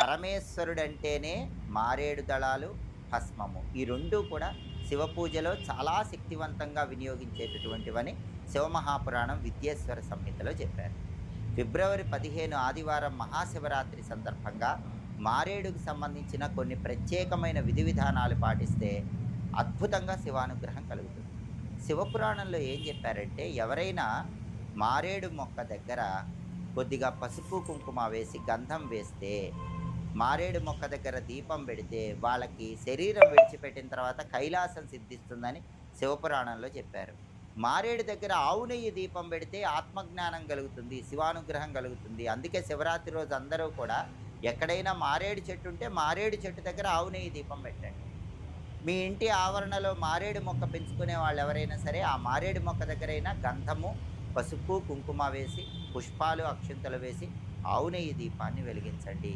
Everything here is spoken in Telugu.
పరమేశ్వరుడంటేనే మారేడు దళాలు, భస్మము. ఈ 2 కూడా శివ పూజలో చాలా శక్తివంతంగా వినియోగించేటటువంటివని శివమహాపురాణం విద్యేశ్వర సంహితలో చెప్పారు. ఫిబ్రవరి 15 ఆదివారం మహాశివరాత్రి సందర్భంగా మారేడుకు సంబంధించిన కొన్ని ప్రత్యేకమైన విధి విధానాలు పాటిస్తే అద్భుతంగా శివానుగ్రహం కలుగుతుంది. శివపురాణంలో ఏం చెప్పారంటే, ఎవరైనా మారేడు మొక్క దగ్గర కొద్దిగా పసుపు, కుంకుమ వేసి గంధం వేస్తే, మారేడు మొక్క దగ్గర దీపం పెడితే వాళ్ళకి శరీరం విడిచిపెట్టిన తర్వాత కైలాసం సిద్ధిస్తుందని శివపురాణంలో చెప్పారు. మారేడు దగ్గర ఆవు నెయ్యి దీపం పెడితే ఆత్మజ్ఞానం కలుగుతుంది, శివానుగ్రహం కలుగుతుంది. అందుకే శివరాత్రి రోజు అందరూ కూడా ఎక్కడైనా మారేడు చెట్టు ఉంటే మారేడు చెట్టు దగ్గర ఆవు నెయ్యి దీపం పెట్టండి. మీ ఇంటి ఆవరణలో మారేడు మొక్క పెంచుకునే వాళ్ళు ఎవరైనా సరే ఆ మారేడు మొక్క దగ్గరైనా గంధము, పసుపు, కుంకుమ వేసి, పుష్పాలు, అక్షింతలు వేసి ఆవు నెయ్యి దీపాన్ని వెలిగించండి.